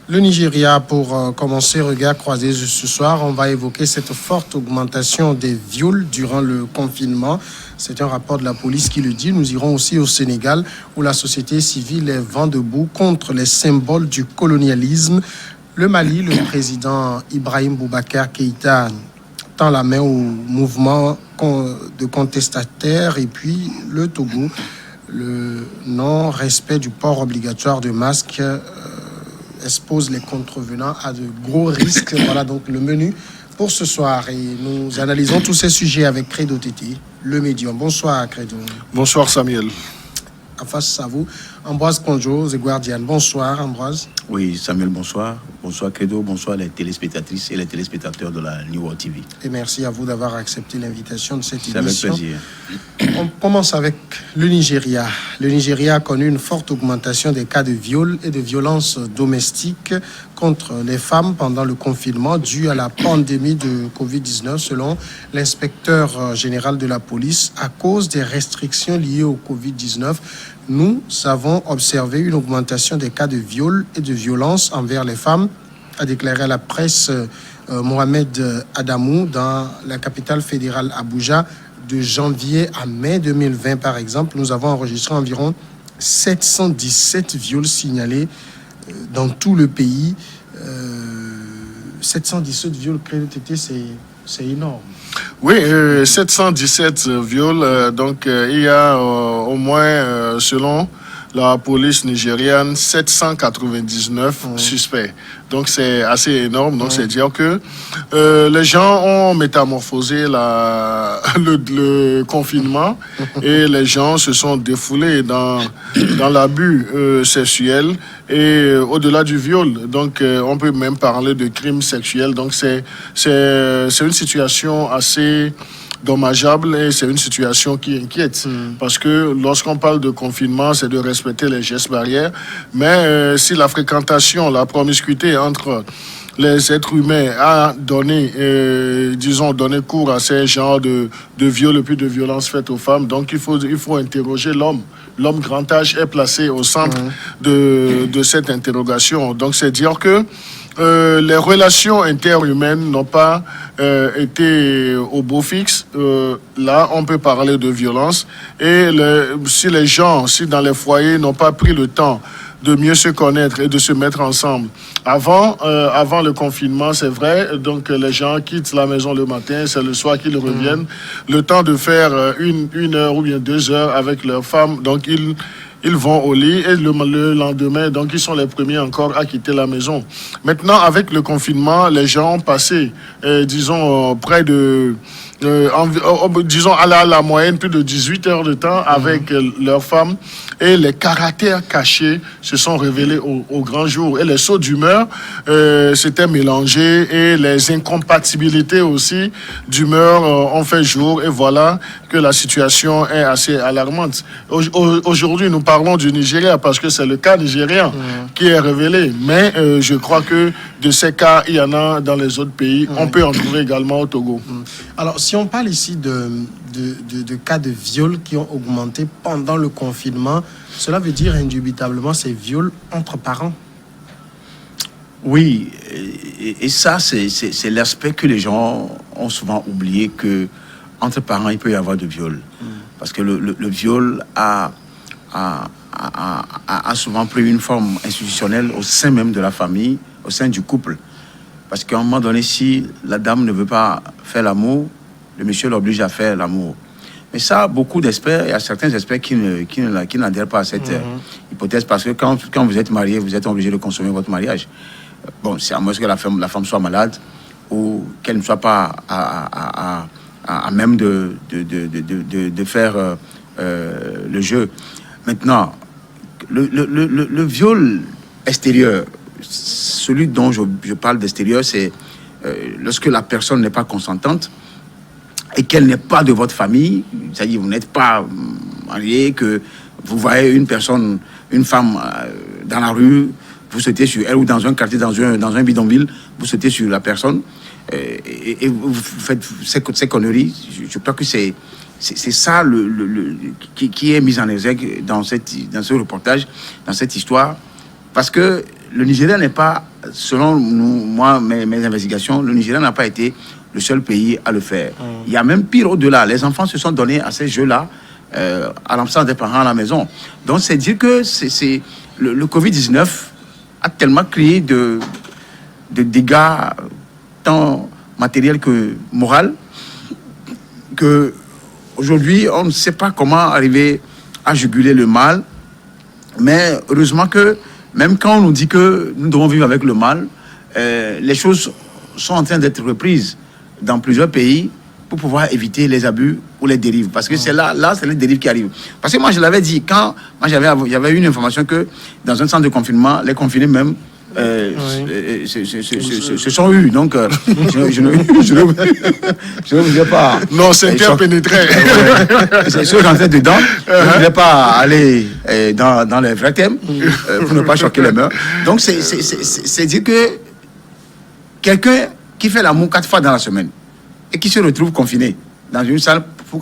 Le Nigeria, pour commencer, regard croisé ce soir, on va évoquer cette forte augmentation des viols durant le confinement. C'est un rapport de la police qui le dit. Nous irons aussi au Sénégal, où la société civile est vent debout contre les symboles du colonialisme. Le Mali, le président Ibrahim Boubacar Keïta tend la main au mouvement de contestataires. Et puis le Togo, le non-respect du port obligatoire de masques expose les contrevenants à de gros risques. Voilà donc le menu pour ce soir. Et nous analysons tous ces sujets avec Credo Tété, le médium. Bonsoir Credo. Bonsoir Samuel. En face à vous, Ambroise Ponjo, The Guardian. Bonsoir Ambroise. Oui, Samuel, bonsoir. Bonsoir Credo, bonsoir les téléspectatrices et les téléspectateurs de la New World TV. Et merci à vous d'avoir accepté l'invitation de cette C'est émission. avec plaisir. On commence avec le Nigeria. Le Nigeria a connu une forte augmentation des cas de viol et de violences domestiques contre les femmes pendant le confinement dû à la pandémie de Covid-19, selon l'inspecteur général de la police. À cause des restrictions liées au Covid-19, nous avons observé une augmentation des cas de viol et de violence envers les femmes, a déclaré à la presse Mohamed Adamou dans la capitale fédérale Abuja. De janvier à mai 2020, par exemple, nous avons enregistré environ 717 viols signalés dans tout le pays. 717 viols, c'est énorme. Oui, 717 viols. Donc, il y a au moins, selon la police nigériane, 799 suspects. Donc, c'est assez énorme. Donc, c'est dire que les gens ont métamorphosé le confinement et les gens se sont défoulés dans l'abus sexuel et au-delà du viol. Donc, on peut même parler de crimes sexuels. Donc, c'est une situation assez dommageable et c'est une situation qui inquiète parce que lorsqu'on parle de confinement, c'est de respecter les gestes barrières, mais si la fréquentation, la promiscuité entre les êtres humains a donné, donné cours à ces genres de viols et puis de violences faites aux femmes, donc il faut interroger l'homme. L'homme grand âge est placé au centre de cette interrogation. Donc c'est dire que les relations interhumaines n'ont pas été au beau fixe. Là, on peut parler de violence. Et si dans les foyers n'ont pas pris le temps de mieux se connaître et de se mettre ensemble. Avant le confinement, c'est vrai, donc les gens quittent la maison le matin, c'est le soir qu'ils reviennent. Le temps de faire une heure ou bien 2 heures avec leur femme, donc ils vont au lit et le lendemain, donc ils sont les premiers encore à quitter la maison. Maintenant, avec le confinement, les gens ont passé, près de... disons à la moyenne plus de 18 heures de temps avec leurs femmes et les caractères cachés se sont révélés au grand jour et les sauts d'humeur s'étaient mélangés et les incompatibilités aussi d'humeur ont fait jour et voilà que la situation est assez alarmante. Aujourd'hui, nous parlons du Nigeria parce que c'est le cas nigérien qui est révélé, mais je crois que de ces cas, il y en a dans les autres pays. On peut en trouver également au Togo. Alors, si on parle ici de cas de viol qui ont augmenté pendant le confinement, cela veut dire indubitablement ces viols entre parents. Oui, et ça, c'est l'aspect que les gens ont souvent oublié, que entre parents, il peut y avoir de viol. Parce que le viol a souvent pris une forme institutionnelle au sein même de la famille, au sein du couple. Parce qu'à un moment donné, si la dame ne veut pas faire l'amour, le monsieur l'oblige à faire l'amour. Mais ça, beaucoup d'experts, il y a certains experts qui n'adhèrent pas à cette hypothèse, parce que quand vous êtes marié, vous êtes obligé de consommer votre mariage. Bon, c'est à moins que la femme soit malade ou qu'elle ne soit pas à même de faire le jeu. Maintenant, le viol extérieur, celui dont je parle d'extérieur, c'est lorsque la personne n'est pas consentante et qu'elle n'est pas de votre famille, c'est-à-dire vous n'êtes pas marié, que vous voyez une femme dans la rue, vous sautez sur elle ou dans un quartier, dans un bidonville, vous sautez sur la personne et vous faites ces conneries. Je crois que c'est ça qui est mis en exergue dans ce reportage, dans cette histoire. Parce que le Nigeria n'est pas, selon mes investigations, le Nigeria n'a pas été le seul pays à le faire. Il y a même pire au-delà. Les enfants se sont donnés à ces jeux-là à l'absence des parents à la maison. Donc c'est dire que le Covid-19 a tellement créé de dégâts tant matériels que moraux que aujourd'hui on ne sait pas comment arriver à juguler le mal. Mais heureusement que même quand on nous dit que nous devons vivre avec le mal, les choses sont en train d'être reprises dans plusieurs pays pour pouvoir éviter les abus ou les dérives. Parce que c'est là c'est les dérives qui arrivent. Parce que moi, je l'avais dit, j'avais eu une information que dans un centre de confinement, les confinés même se sont eus. Donc, je ne voulais pas... Non, c'est interpénétré. C'est ce que j'entrais dedans. Je ne voulais pas aller dans les vrais thèmes pour ne pas choquer les mœurs. Donc, c'est dire que quelqu'un qui fait l'amour 4 fois dans la semaine et qui se retrouve confiné dans une salle pour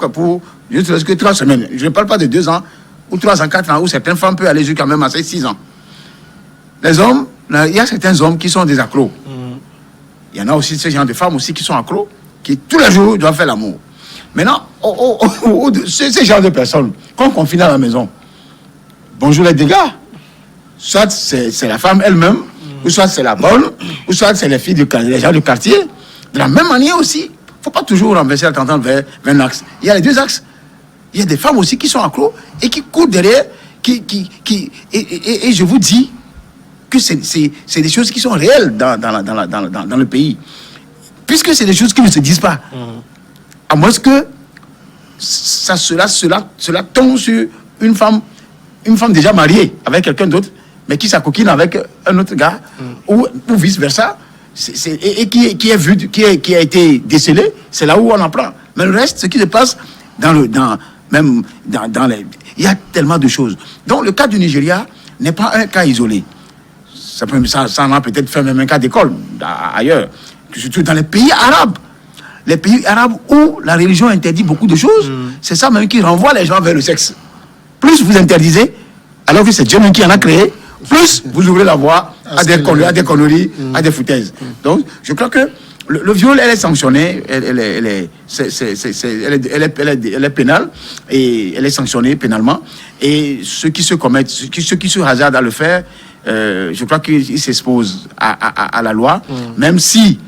je ne sais que 3 semaines. Je ne parle pas de 2 ans ou 3 ans, 4 ans, où certaines femmes peuvent aller jusqu'à même à 6 ans. Les hommes, il y a certains hommes qui sont des accros. Il y en a aussi ce genre de femmes aussi qui sont accros, qui tous les jours doivent faire l'amour. Maintenant, ces genres de personnes qu'on confine à la maison, bonjour les dégâts. Soit c'est la femme elle-même, ou soit c'est la bonne, ou soit c'est les filles les gens du quartier. De la même manière aussi, il ne faut pas toujours renverser la tendance vers un axe. Il y a les 2 axes. Il y a des femmes aussi qui sont accros et qui courent derrière, et je vous dis que c'est des choses qui sont réelles dans le pays. Puisque c'est des choses qui ne se disent pas. À moins que cela tombe sur une femme déjà mariée avec quelqu'un d'autre, mais qui s'acoquine avec un autre gars, ou vice-versa, et qui a été décelé, c'est là où on en prend. Mais le reste, ce qui se passe il y a tellement de choses. Donc le cas du Nigeria n'est pas un cas isolé. Ça en a peut-être fait même un cas d'école ailleurs, surtout dans les pays arabes. Les pays arabes où la religion interdit beaucoup de choses, c'est ça même qui renvoie les gens vers le sexe. Plus vous interdisez, alors que c'est Dieu même qui en a créé, plus vous ouvrez la voie à des conneries, à des foutaises. Donc, je crois que le viol, elle est sanctionnée, elle est pénale, et elle est sanctionnée pénalement. Et ceux qui se commettent, ceux qui se hasardent à le faire, je crois qu'ils s'exposent à la loi, même si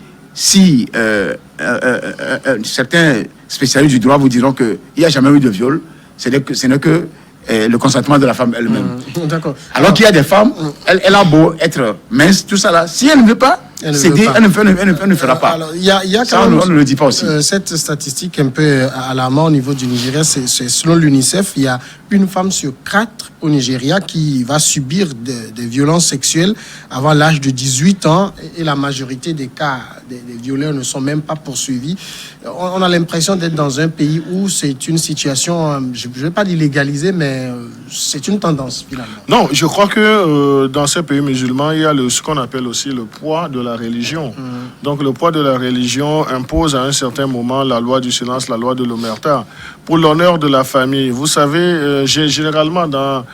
certains spécialistes du droit vous diront qu'il n'y a jamais eu de viol, ce n'est que le consentement de la femme elle-même. Alors qu'il y a des femmes, elle a beau être mince, tout ça là, si elle ne veut pas, elle ne fera pas. Alors, il y a ça, on ne le dit pas aussi. Cette statistique un peu alarmante au niveau du Nigeria, c'est selon l'UNICEF, il y a une femme sur 4 au Nigeria qui va subir des violences sexuelles avant l'âge de 18 ans, et la majorité des cas des violeurs ne sont même pas poursuivis. On a l'impression d'être dans un pays où c'est une situation, je ne vais pas dire légalisée, mais c'est une tendance finalement. Non, je crois que dans ces pays musulmans, il y a ce qu'on appelle aussi le poids de la religion. Donc le poids de la religion impose à un certain moment la loi du silence, la loi de l'omerta. Pour l'honneur de la famille, vous savez, généralement dans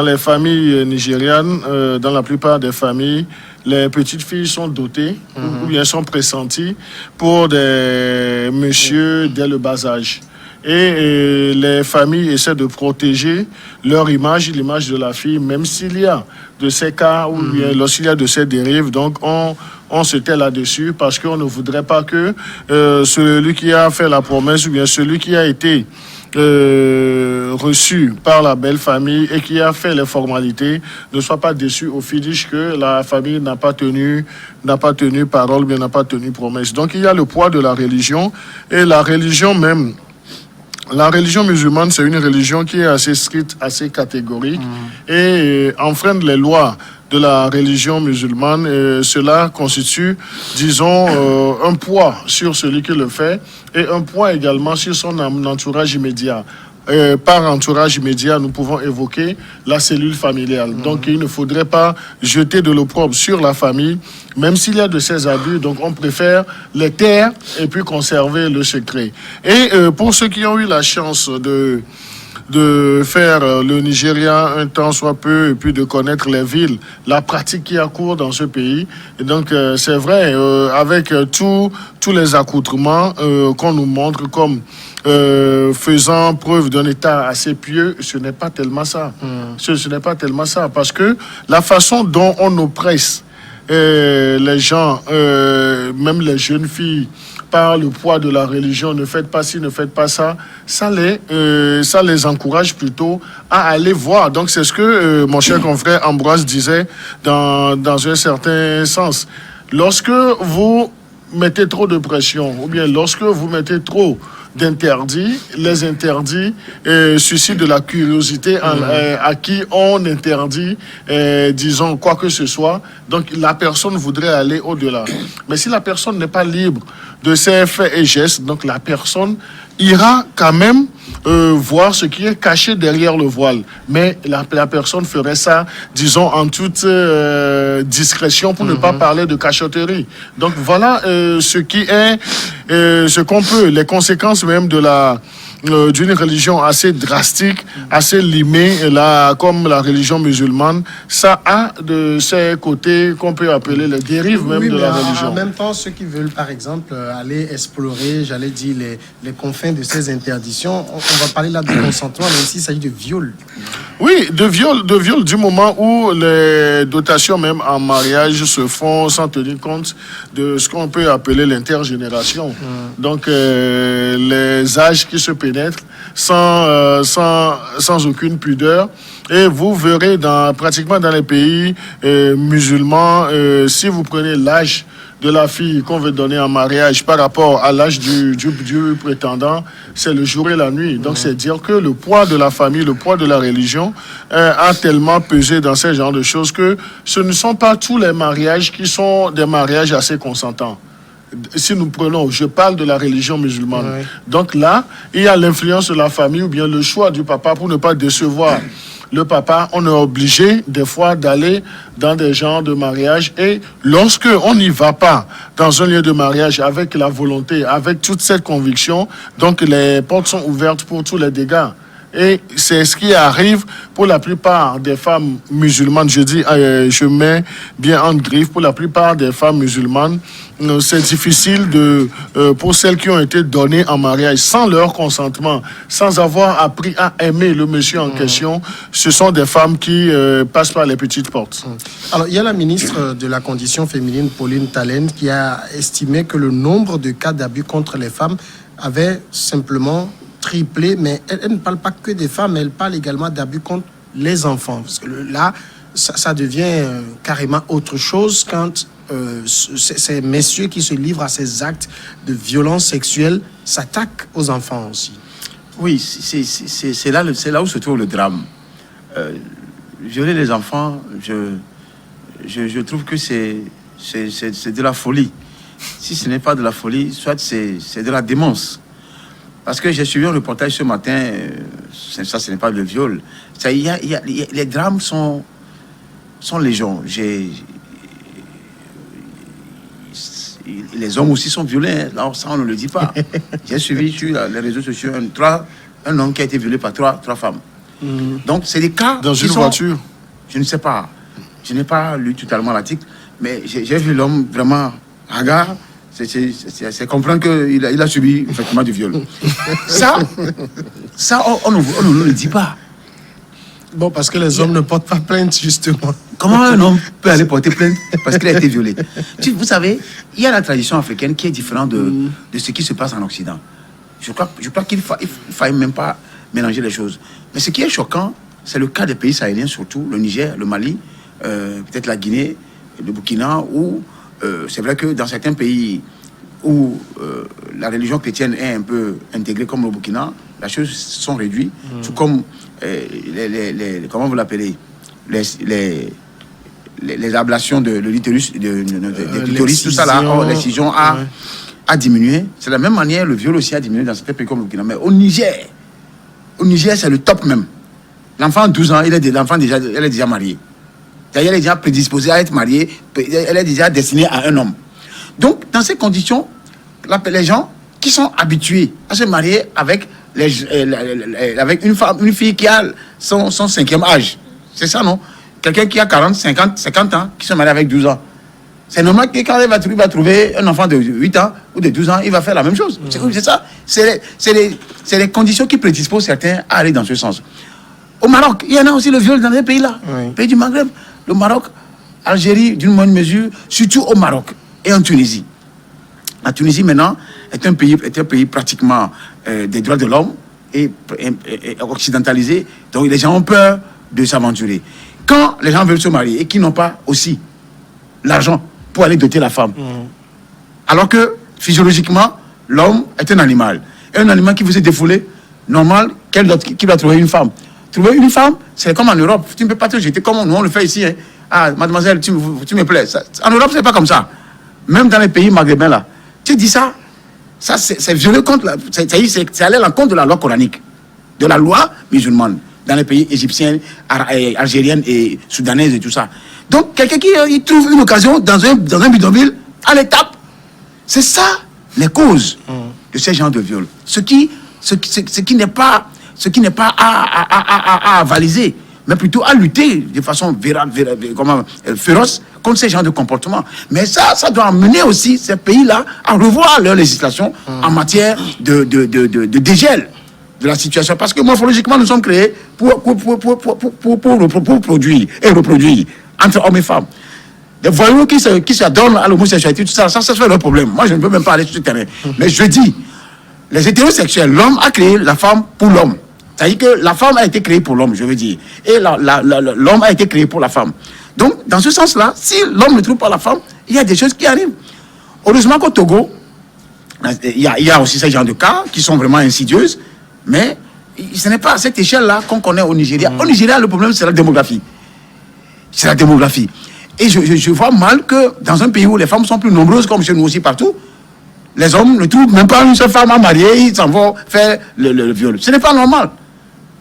les familles nigérianes, dans la plupart des familles, les petites filles sont dotées ou bien sont pressenties pour des messieurs dès le bas âge. Et les familles essaient de protéger leur image, l'image de la fille, même s'il y a de ces cas ou bien lorsqu'il y a de ces dérives. Donc on se tait là-dessus parce qu'on ne voudrait pas que celui qui a fait la promesse ou bien celui qui a été reçu par la belle famille et qui a fait les formalités ne soit pas déçu au finish que la famille n'a pas tenu parole, bien n'a pas tenu promesse. Donc il y a le poids de la religion, et la religion même. La religion musulmane, c'est une religion qui est assez stricte, assez catégorique, et enfreindre les lois de la religion musulmane, cela constitue, disons, un poids sur celui qui le fait, et un poids également sur son entourage immédiat. par entourage immédiat, nous pouvons évoquer la cellule familiale. Donc, il ne faudrait pas jeter de l'opprobre sur la famille, même s'il y a de ces abus. Donc, on préfère les taire et puis conserver le secret. Et pour ceux qui ont eu la chance de faire le Nigeria un temps soit peu et puis de connaître les villes, la pratique qui a cours dans ce pays. Et donc, c'est vrai, avec tous les accoutrements qu'on nous montre comme faisant preuve d'un état assez pieux, ce n'est pas tellement ça. Ce n'est pas tellement ça, parce que la façon dont on oppresse les gens, même les jeunes filles, par le poids de la religion, ne faites pas ci, ne faites pas ça, ça les encourage plutôt à aller voir. Donc c'est ce que mon cher confrère Ambroise disait dans un certain sens. Lorsque vous mettez trop de pression, ou bien lorsque vous mettez trop d'interdits, les interdits suscitent de la curiosité à qui on interdit, disons, quoi que ce soit. Donc la personne voudrait aller au-delà. Mais si la personne n'est pas libre de ses faits et gestes, donc la personne ira quand même voir ce qui est caché derrière le voile. Mais la personne ferait ça, disons, en toute discrétion pour ne pas parler de cachotterie. Donc voilà ce qui est, ce qu'on peut, les conséquences même de d'une religion assez drastique, assez limée, là, comme la religion musulmane. Ça a de ces côtés qu'on peut appeler les dérives même de la religion. En même temps, ceux qui veulent, par exemple, aller explorer, j'allais dire, les confins de ces interdictions, on va parler là de consentement, mais aussi il s'agit de viol. Oui, de viol du moment où les dotations même en mariage se font sans tenir compte de ce qu'on peut appeler l'intergénération. Donc, les âges qui se pénètrent sans aucune pudeur. Et vous verrez pratiquement dans les pays musulmans, si vous prenez l'âge de la fille qu'on veut donner en mariage par rapport à l'âge du prétendant, c'est le jour et la nuit. Donc, c'est dire que le poids de la famille, le poids de la religion a tellement pesé dans ce genre de choses que ce ne sont pas tous les mariages qui sont des mariages assez consentants. Si nous prenons, je parle de la religion musulmane. Oui. Donc là, il y a l'influence de la famille ou bien le choix du papa pour ne pas décevoir le papa. On est obligé des fois d'aller dans des genres de mariage, et lorsque on n'y va pas dans un lieu de mariage avec la volonté, avec toute cette conviction, donc les portes sont ouvertes pour tous les dégâts. Et c'est ce qui arrive pour la plupart des femmes musulmanes. Je dis, je mets bien en griffe, pour la plupart des femmes musulmanes, c'est difficile pour celles qui ont été données en mariage sans leur consentement, sans avoir appris à aimer le monsieur en question. Ce sont des femmes qui passent par les petites portes. Alors, il y a la ministre de la Condition féminine, Pauline Talen, qui a estimé que le nombre de cas d'abus contre les femmes avait simplement triplé, mais elle ne parle pas que des femmes, elle parle également d'abus contre les enfants. Parce que là, ça devient carrément autre chose quand ces messieurs qui se livrent à ces actes de violence sexuelle s'attaquent aux enfants aussi. Oui, c'est là où se trouve le drame. Violer les enfants, je trouve que c'est de la folie. Si ce n'est pas de la folie, soit c'est de la démence. Parce que j'ai suivi un reportage ce matin, ça ce n'est pas le viol. Les drames sont légion. Les hommes aussi sont violés, alors ça on ne le dit pas. J'ai suivi sur les réseaux sociaux un homme qui a été violé par trois femmes. Donc c'est des cas... Dans une voiture? Je ne sais pas. Je n'ai pas lu totalement l'article, mais j'ai vu l'homme vraiment hagard. C'est comprendre qu'il a subi effectivement du viol. Ça on ne le dit pas. Bon, parce que les hommes ne portent pas plainte, justement. Comment un homme peut aller porter plainte parce qu'il a été violé? Vous savez, il y a la tradition africaine qui est différente de ce qui se passe en Occident. Je crois qu'il ne faille même pas mélanger les choses. Mais ce qui est choquant, c'est le cas des pays sahéliens, surtout le Niger, le Mali, peut-être la Guinée, le Burkina, où c'est vrai que dans certains pays où la religion chrétienne est un peu intégrée, comme le Burkina, les choses sont réduites, tout comme comment vous l'appelez, les ablations de l'utérus, des tout ça là, l'excision a diminué. C'est de la même manière, le viol aussi a diminué dans certains pays comme le Burkina. Mais au Niger, au Niger, c'est le top même. L'enfant de 12 ans, elle est déjà mariée. C'est-à-dire, elle est déjà prédisposée à être mariée, elle est déjà destinée à un homme. Donc, dans ces conditions, les gens qui sont habitués à se marier avec une fille qui a son 5e âge, c'est ça, non? Quelqu'un qui a 40, 50 ans, qui se marie avec 12 ans. C'est normal que quand il va trouver un enfant de 8 ans ou de 12 ans, il va faire la même chose. C'est ça. C'est les conditions qui prédisposent certains à aller dans ce sens. Au Maroc, il y en a aussi le viol dans les pays-là. Oui. Pays du Maghreb, le Maroc, Algérie, d'une moindre mesure, surtout au Maroc et en Tunisie. La Tunisie, maintenant, est un pays pratiquement des droits de l'homme et occidentalisé. Donc, les gens ont peur de s'aventurer. Quand les gens veulent se marier et qu'ils n'ont pas aussi l'argent pour aller doter la femme, alors que, physiologiquement, l'homme est un animal. Et un animal qui veut se défouler, normal, qu'il doit trouver une femme. Trouver une femme, c'est comme en Europe. Tu ne peux pas te jeter comme nous on le fait ici. Hein. Ah, mademoiselle, tu me plais. Ça, en Europe, c'est pas comme ça. Même dans les pays maghrébins, là. Tu dis ça c'est violé contre c'est aller à l'encontre de la loi coranique, de la loi musulmane, dans les pays égyptiens, algériens et soudanaises et tout ça. Donc, quelqu'un qui il trouve une occasion dans un bidonville, à l'étape, c'est ça les causes de ces genres de viols. Ce qui n'est pas à avaliser, mais plutôt à lutter de façon féroce contre ces genres de comportements. Mais ça doit amener aussi ces pays-là à revoir leur législation en matière de dégel de la situation. Parce que morphologiquement, nous sommes créés pour produire et reproduire entre hommes et femmes. Des voyous qui s'adonnent à l'homosexualité, tout ça se fait leur problème. Moi, je ne peux même pas aller sur ce terrain. Mais je dis, les hétérosexuels, l'homme a créé la femme pour l'homme. C'est-à-dire que la femme a été créée pour l'homme, je veux dire. Et l'homme a été créé pour la femme. Donc, dans ce sens-là, si l'homme ne trouve pas la femme, il y a des choses qui arrivent. Heureusement qu'au Togo, il y a aussi ces genres de cas qui sont vraiment insidieuses, mais ce n'est pas à cette échelle-là qu'on connaît au Nigeria. Au Nigeria, le problème, c'est la démographie. C'est la démographie. Et je vois mal que dans un pays où les femmes sont plus nombreuses, comme chez nous aussi partout, les hommes ne trouvent même pas une seule femme à marier, ils s'en vont faire le viol. Ce n'est pas normal.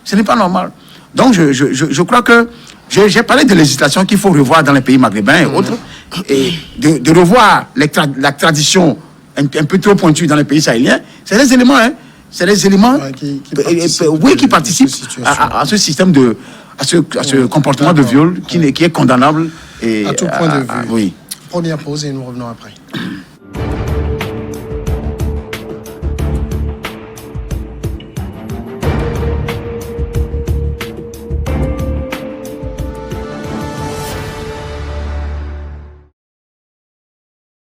Ce n'est pas normal. Donc, je crois que j'ai parlé de législation qu'il faut revoir dans les pays maghrébins et autres, et de revoir la tradition un peu trop pointue dans les pays sahéliens. C'est les éléments, hein. C'est les éléments qui participent à ce système à ce comportement de viol qui est condamnable. Et, à tout point de vue. Oui. Première pause et nous revenons après.